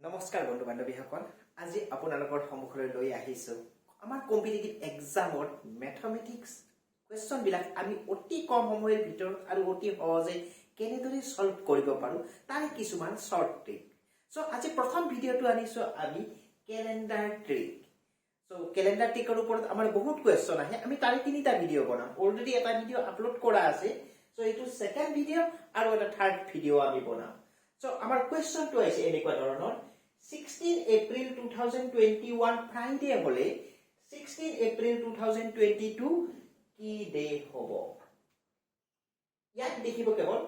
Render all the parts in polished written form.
নমস্কাৰ বন্ধু বান্ধৱীসকল আজি আপোনালোকৰ সন্মুখলৈ লৈ আহিছো আমাৰ কম্পিটিটিভ এক্সামত ম্যাথমেটিক্স কোৱেশ্চন বিলাক আমি অতি কম সময়ৰ ভিতৰত আৰু অতি সহজে কেনেদৰে সলভ কৰিব পাৰো তাৰ কিছুমান শৰ্ট ট্ৰিক সো আজি প্ৰথম ভিডিওটো আনিছো আমি ক্যালেন্ডাৰ ট্ৰিক সো ক্যালেন্ডাৰ ট্ৰিকৰ ওপৰত আমাৰ বহুত কোৱেশ্চন আহে আমি তাৰে তিনিটা ভিডিও বনাম অলৰেডি এটা ভিডিও আপলোড কৰা আছে সো এইটো সেকেন্ড ভিডিও আৰু এটা থাৰ্ড ভিডিও আমি বনাম সো আমাৰ কোৱেশ্চনটো আছে এনেকুৱা ধৰণৰ 16 April 2021 Friday হলে 16 April 2022 কি ডে হ'ব ইয়াত দেখিব কেৱল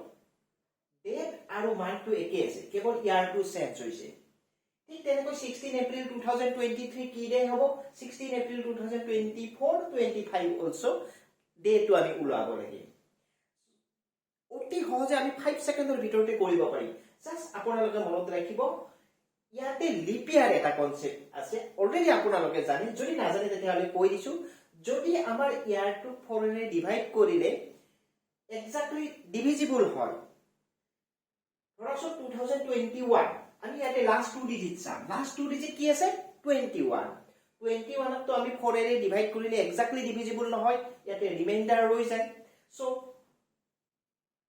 ডেট আৰু মান্থটো একে আছে কেৱল ইয়াৰটো চেঞ্জ হৈছে ঠিক তেনেকৈ 16 April 2023 কি ডে হ'ব 16 April 2024 25 also ডেটটো আমি উলাব লাগে অতি সহজে আমি 5 সেকেন্ডৰ ভিতৰতে কৰিব পাৰিম জাস্ট আপোনালোকে মনত ৰাখিব ইয়াতে লিপ ইয়াৰ এটা কনসেপ্ট আছে অলৰেডি আপোনালোকে জানে যদি নাজানে তেতিয়াহলে কৈ দিছো যদি আমাৰ ইয়াৰটো 4 ৰে ডিভাইড কৰিলে এক্স্যাক্টলি ডিভিজিবল হয় ধৰক 2021 আমি ইয়াতে লাস্ট 2 ডিজিট চাম লাস্ট 2 ডিজিট কি আছে 21 তো আমি 4 ৰে ডিভাইড কৰিলে এক্স্যাক্টলি ডিভিজিবল নহয় ইয়াতে ৰিমাইন্ডাৰ ৰৈ যায় সো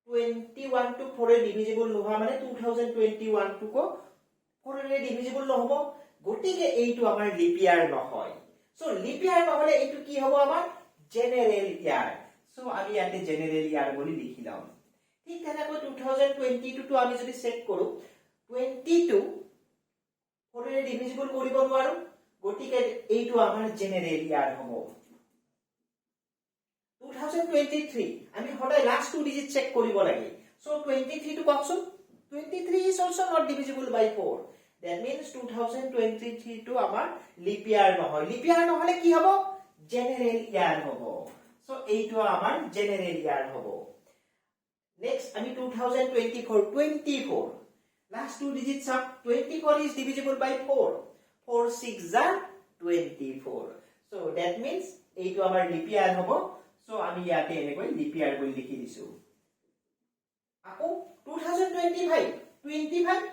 21 to 4 ৰে ডিভিজিবল নোহোৱা মানে 2021 টু কো 4 ৰে ডিভিজিবল নহব গটিকে এইটো আমাৰ লিপ ইয়াৰ নহয় সো লিপ ইয়াৰ নহলে এইটো কি হ'ব আমাৰ জেনাৰেল ইয়াৰ সো আমি ইয়াতে জেনাৰেল ইয়াৰ বুলি লিখিলাম ঠিক তেনেকৈ 2022 টো আমি যদি চেক কৰো 22 4 ৰে ডিভিজিবল কৰিব নোৱাৰো গটিকে এইটো আমাৰ জেনাৰেল ইয়াৰ হ'ব 2023 আমি সদায় লাস্ট 2 ডিজিট চেক কৰিব লাগে সো 23 টো কওকচোন 23 is also not divisible by 4 that means 2023 to amar leap year nohoy leap year nohole ki hobo general year hobo so eitu amar general year hobo next ami 2024 last 2 digits up 24 is divisible by 4 4 6 are 24 so that means eitu amar leap year hobo so ami yate enekoi leap year boli likhi disu ako 2025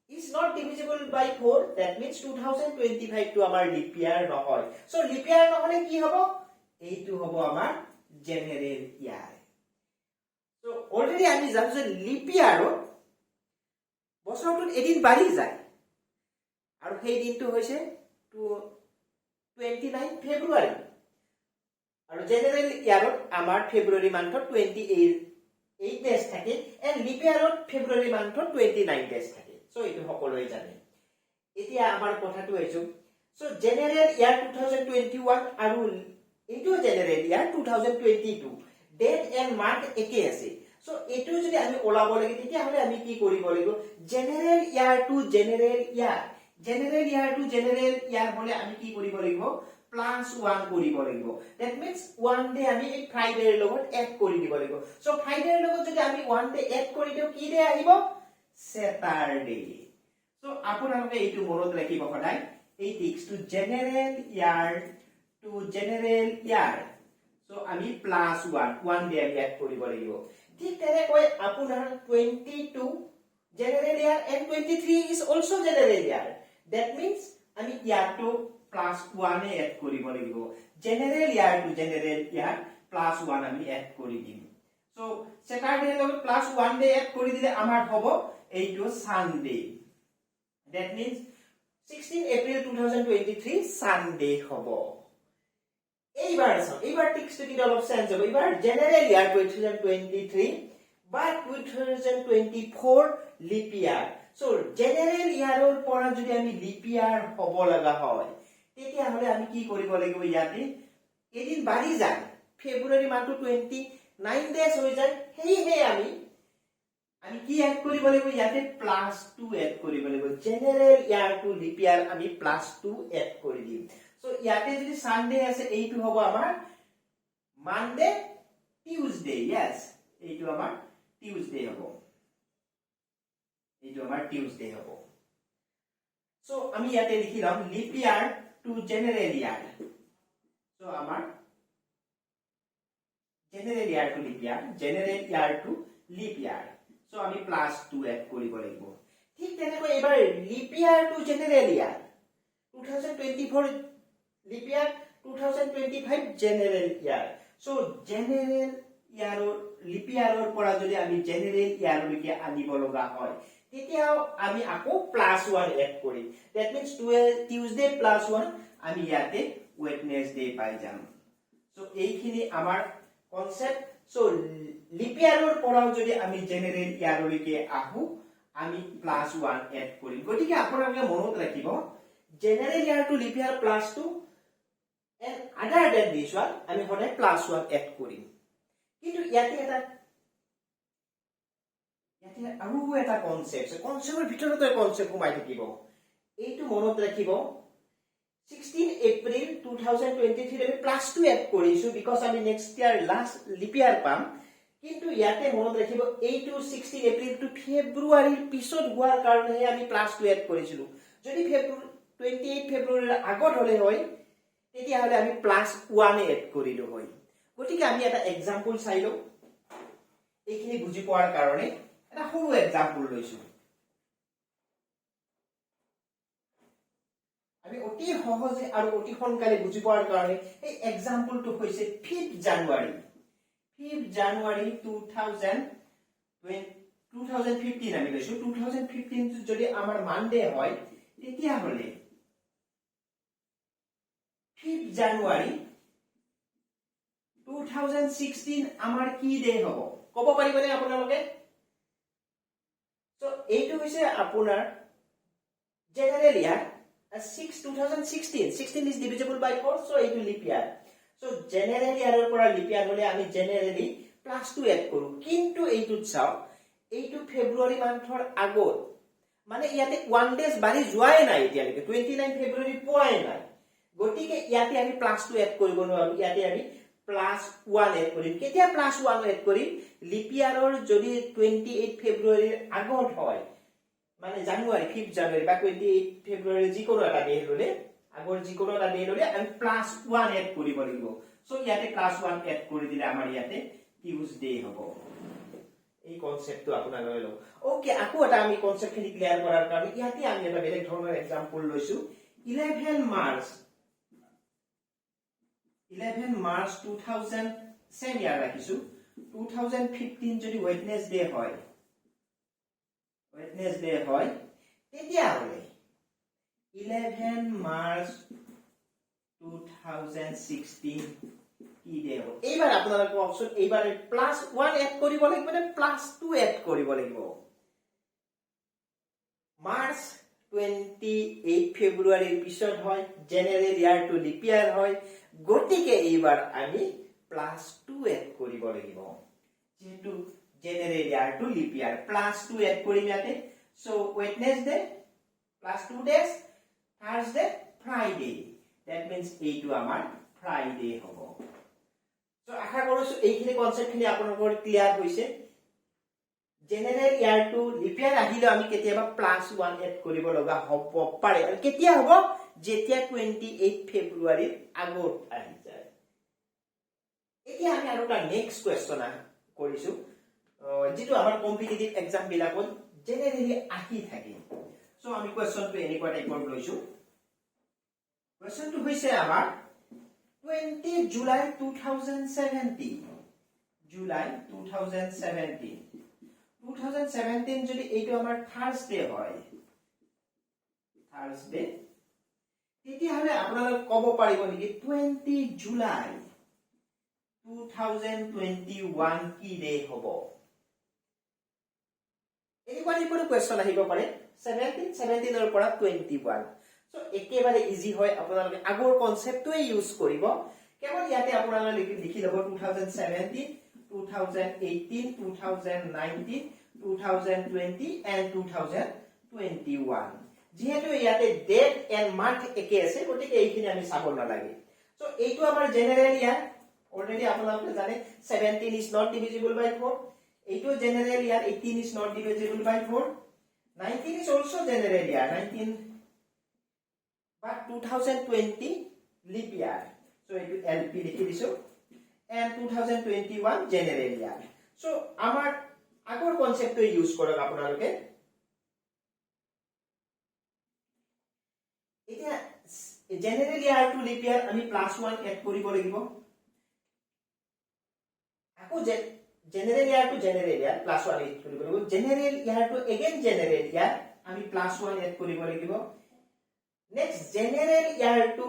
is not divisible by 4 that means 2025 to amar leap year nohoy so leap year nohole ki hobo eitu hobo amar general year so already ami janu je leap year বছৰটোত এদিন বাঢ়ি যায় আৰু সেই দিনটো হৈছে 29 ফেব্ৰুৱাৰী আৰু general ইয়াৰত আমাৰ ফেব্ৰুৱাৰী মান্থত 8 days থাকে and leap year February month 29 days থাকে so এটো সকলোই জানে এতিয়া আমাৰ কথাটো হৈছে so general year 2021 আৰু এটো general year 2022 date and month একে আছে so এটো যদি আমি ওলাব লাগে তেতিয়া হলে আমি কি কৰিব লাগিব general year to general year হলে আমি কি কৰিব লাগিব plus 1 কৰিব লাগিব that means 1 day আমি এই ফ্ৰাইডে ৰ লগত এড কৰি দিব লাগিব সো ফ্ৰাইডে ৰ লগত যদি আমি 1 day এড কৰি দিও কি ডে আহিব স্যাটাৰডে সো আপোনালোকে এইটো মনত ৰাখিব সদায় এই টিক্স টু জেনাৰেল ইয়াৰ সো আমি plus 1 day আমি এড কৰিব লাগিব ঠিক তেনেকৈ আপোনাৰ 22 general year and 23 is also general year that means আমি ইয়াৰটো plus 1 এড কৰিব লাগিব জেনাৰেল ইয়াৰ টু জেনাৰেল ইয়াৰ plus 1 আমি এড কৰি দিম সো স্যাটাৰডে লগত plus 1 ডে এড কৰি দিলে আমাৰ হ'ব এইটো Sunday that means 16 April 2023 Sunday হ'ব এইবাৰ টিক্সটো কি অলপ চেঞ্জ হ'ব এইবাৰ general year 2023 but 2024 leap year so general ইয়াৰৰ পৰা যদি আমি লিপ ইয়াৰ হ'ব লগা হয় তেতিয়া হলে আমি কি কৰিব লাগিব ইয়াতে এদিন বাঢ়ি যায় ফেব্ৰুৱাৰী মাহটো 29 ডেজ হৈ যায় হেই আমি কি এড কৰিব লাগিব ইয়াতে +2 এড কৰিব লাগিব general year to leap year আমি +2 এড কৰি দিম সো ইয়াতে যদি সানডে আছে এইটো হ'ব আমাৰ মানডে টিউজডে यस এইটো আমাৰ টিউজডে হ'ব সো আমি ইয়াতে লিখিলাম leap year to general year so amar general year to leap year so ami +2 add koribo lagibo ঠিক তেনেকৈ এবাৰ lip year to general year 2024 leap year 2025 general year so general ইয়াৰৰ lip ইয়াৰৰ পৰা যদি আমি জেনেৰেল ইয়াৰলৈকে আনিব লগা হয় তেতিয়াও আমি আকৌ +1 এড কৰিম দ্যাট মিন্স টিউজডে +1 আমি ইয়াতে ওয়েডনেসডে পাই যাম সো এইখিনি আমাৰ কনসেপ্ট সো লিপ ইয়াৰৰ পৰাও যদি আমি জেনেৰেল ইয়াৰলৈকে আহো আমি +1 এড কৰিম গতিকে আপোনালোকে মনত ৰাখিব general year to leap year +2 and other than this one আমি হৰে +1 এড কৰিম কিন্তু ইয়াতে আৰু এটা কনসেপ্টৰ ভিতৰতে কনসেপ্ট সোমাই থাকিব এইটো মনত ৰাখিব 16 এপ্ৰিল 2023 আমি +2 এড কৰিছো বিকজ আমি নেক্সট ইয়াৰ লাষ্ট লিপ ইয়াৰ পাম কিন্তু ইয়াতে মনত ৰাখিব এইটো 16 এপ্ৰিল টু ফেব্ৰুৱাৰীৰ পিছত হোৱাৰ কাৰণে আমি +2 এড কৰিছিলো যদি 28 ফেব্ৰুৱাৰীৰ আগত হলে হয় তেতিয়া হলে আমি +1 এড কৰিলো হয় গতিকে আমি এটা एग्जांपल চাই লও এইখিনি বুজি পোৱাৰ কাৰণে এটা সৰু एग्जांपल লৈছো আমি অতি সহজে আৰু অতি সোনকালে বুজি পোৱাৰ কাৰণে এই एग्जांपलটো হৈছে 5 জানুৱাৰী 2015 আমি লৈছো 2015 যদি আমাৰ মানডে হয় তেতিয়া হলে 5 জানুৱাৰী 2016 আমাৰ কি ডে হ'ব কব পাৰিবনে আপোনালোকে সো এইটো হৈছে আপোনাৰ general year 2016 is divisible by 4 so এইটো লিপ ইয়াৰ সো জেনাৰেল ইয়াৰৰ পৰা লিপ ইয়াৰ হলে আমি জেনাৰেলি +2 এড কৰো কিন্তু এইটো চাও এইটো ফেব্ৰুৱাৰী মান্থৰ আগত মানে ইয়াতে 1 ডেজ বাঢ়ি যোৱাই নাই এতিয়ালৈকে 29 ফেব্ৰুৱাৰী পোৱাই নাই গতিকে ইয়াতে আমি +2 এড কৰিব নোৱাৰো ইয়াতে আমি +1 এড কৰিম কেতিয়া +1 এড কৰিম লিপ ইয়াৰৰ যদি 28 ফেব্ৰুৱাৰীৰ আগত হয় মানে জানুৱাৰী 5 জানুৱাৰী বা 28 ফেব্ৰুৱাৰী যিকোনো এটা ডে হলে আগৰ যিকোনো এটা ডে হলে আমি +1 এড কৰিব লাগিব সো ইয়াতে +1 এড কৰি দিলে আমাৰ ইয়াতে টিউজডে হ'ব এই কনসেপ্টটো আপোনালোকে লও ওকে আকৌ এটা আমি কনসেপ্টখিনি ক্লিয়াৰ কৰাৰ কাৰণে ইয়াতে আমি এটা বেলেগ ধৰণৰ एग्जांपल লৈছো 11 মাৰ্চ 2000 সেম ইয়াৰ ৰাখিছো 2015 যদি ওয়েডনেসডে হয় তেতিয়া হলে 11 মাৰ্চ 2016 কি ডে হ'ব এইবাৰ আপোনালোকৰ অপচন এইবাৰ +1 এড কৰিব লাগিব নে +2 এড কৰিব লাগিব মাৰ্চ 28 ফেব্ৰুৱাৰীৰ পিছত হয় general year to leap year হয় গতিকে এইবাৰ আমি +2 এড কৰিব লাগিব যেহেতু general year to leap year +2 add কৰিম ইয়াতে so Wednesday +2 days Thursday Friday that means এইটো আমাৰ ফ্ৰাইডে হ'ব সো আশা কৰিছো এইখিনি কনসেপ্টখিনি আপোনালোকৰ ক্লিয়াৰ হৈছে জেনাৰেল ইয়াৰ টু লিপ ইয়াৰ আহিলে আমি কেতিয়াবা +1 এড কৰিব লগা হ'ব পাৰে আৰু কেতিয়া হ'ব যেতিয়া 28 ফেব্ৰুৱাৰীৰ আগত আহি যায় এতিয়া আমি আৰু এটা নেক্সট কোৱেশ্চন কৰিছো যেটো আমাৰ কম্পিটিটিভ এক্সাম বিলাকত জেনাৰেলি আহি থাকে সো আমি কোৱেশ্চনটো এনেকুৱা টাইপৰ লৈছো কোৱেশ্চনটো হৈছে আমাৰ 20 জুলাই 2017 যদি এইটো আমাৰ থাৰ্সডে হয় তেতিয়া হলে আপোনালোক কব পাৰিব নেকি 20 জুলাই 2021 কি ডে হ'ব এইবাৰ কোনো কোৱেশ্চন আহিব পাৰে 17 ৰ পৰা 21 সো একেবাৰে ইজি হয় আপোনালোকে আগৰ কনসেপ্টটোৱে ইউজ কৰিব কেৱল ইয়াতে আপোনালোকে লিখি লব 2017 2018 2019 2020 and 2021 যেহেতু ইয়াতে ডেট এন্ড মান্থ একে আছে গতিকে এইখিনি আমি চাব নালাগে সো এইটো আমাৰ জেনাৰেল ইয়াৰ অলৰেডি আপোনালোকে জানে 17 is not divisible by 4 এইটো general year 18 is not divisible by 4 19 is also general year 19 but 2020 leap year so it will LP লিখি দিছো and 2021 general year so আমাৰ আগৰ কনসেপ্টটো ইউজ কৰক আপোনালোকে general year to leap year আমি +1 add কৰিব লাগিব আকৌ general year to general year +1 add কৰিব লাগিব general year to again general year আমি +1 এড কৰিব লাগিব next general year to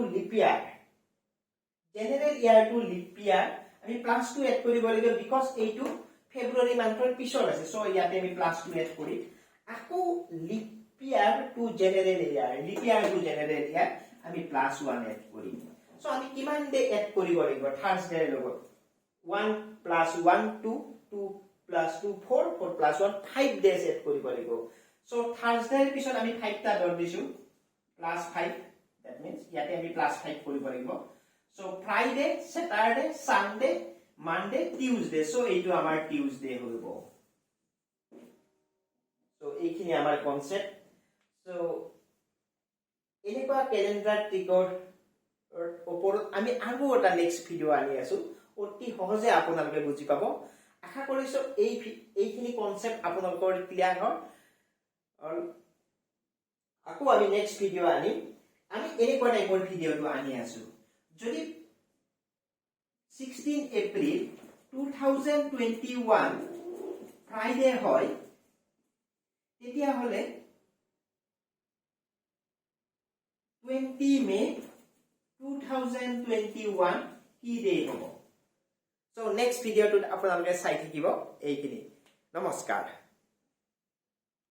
leap year আমি +2 এড কৰিব লাগিব বিকজ এইটো ফেব্ৰুৱাৰী মান্থৰ পিছৰ আছে সো ইয়াতে আমি +2 এড কৰি আকৌ lip year to general year আমি +1 এড কৰিম সো আমি কিমান ডে এড কৰিব লাগিব থাৰ্সডে লগত 1 + 1 2 2 + 2 4 4 + 1 5 ডেজ এড কৰিব লাগিব সো থাৰ্সডেৰ পিছত আমি 5 টা দৰ দিছো +5 that means ইয়াতে আমি +5 কৰিব লাগিব so Friday Saturday Sunday Monday Tuesday so এইটো আমাৰ টিউজডে হইব সো এইখিনি আমাৰ কনসেপ্ট সো এনেকুৱা ক্যালেন্ডাৰ ট্ৰিকৰ ওপৰত আমি আৰু এটা নেক্সট ভিডিও আনি আছো অতি সহজে আপোনালোকে বুজি পাব আশা কৰিছো এইখিনি কনসেপ্ট আপোনালোকৰ ক্লিয়াৰ হয় আৰু আকৌ আমি নেক্সট ভিডিও আনি আমি এনেকুৱা টাইপৰ ভিডিওটো আনি আছো যদি 16 এপ্ৰিল 2021 ফ্ৰাইডে হয় তেতিয়া হলে 20 মে 2021 কি ডে হ'ব সো নেক্সট ভিডিওটো আপোনালোকে চাই থাকিব এইখিনি নমস্কাৰ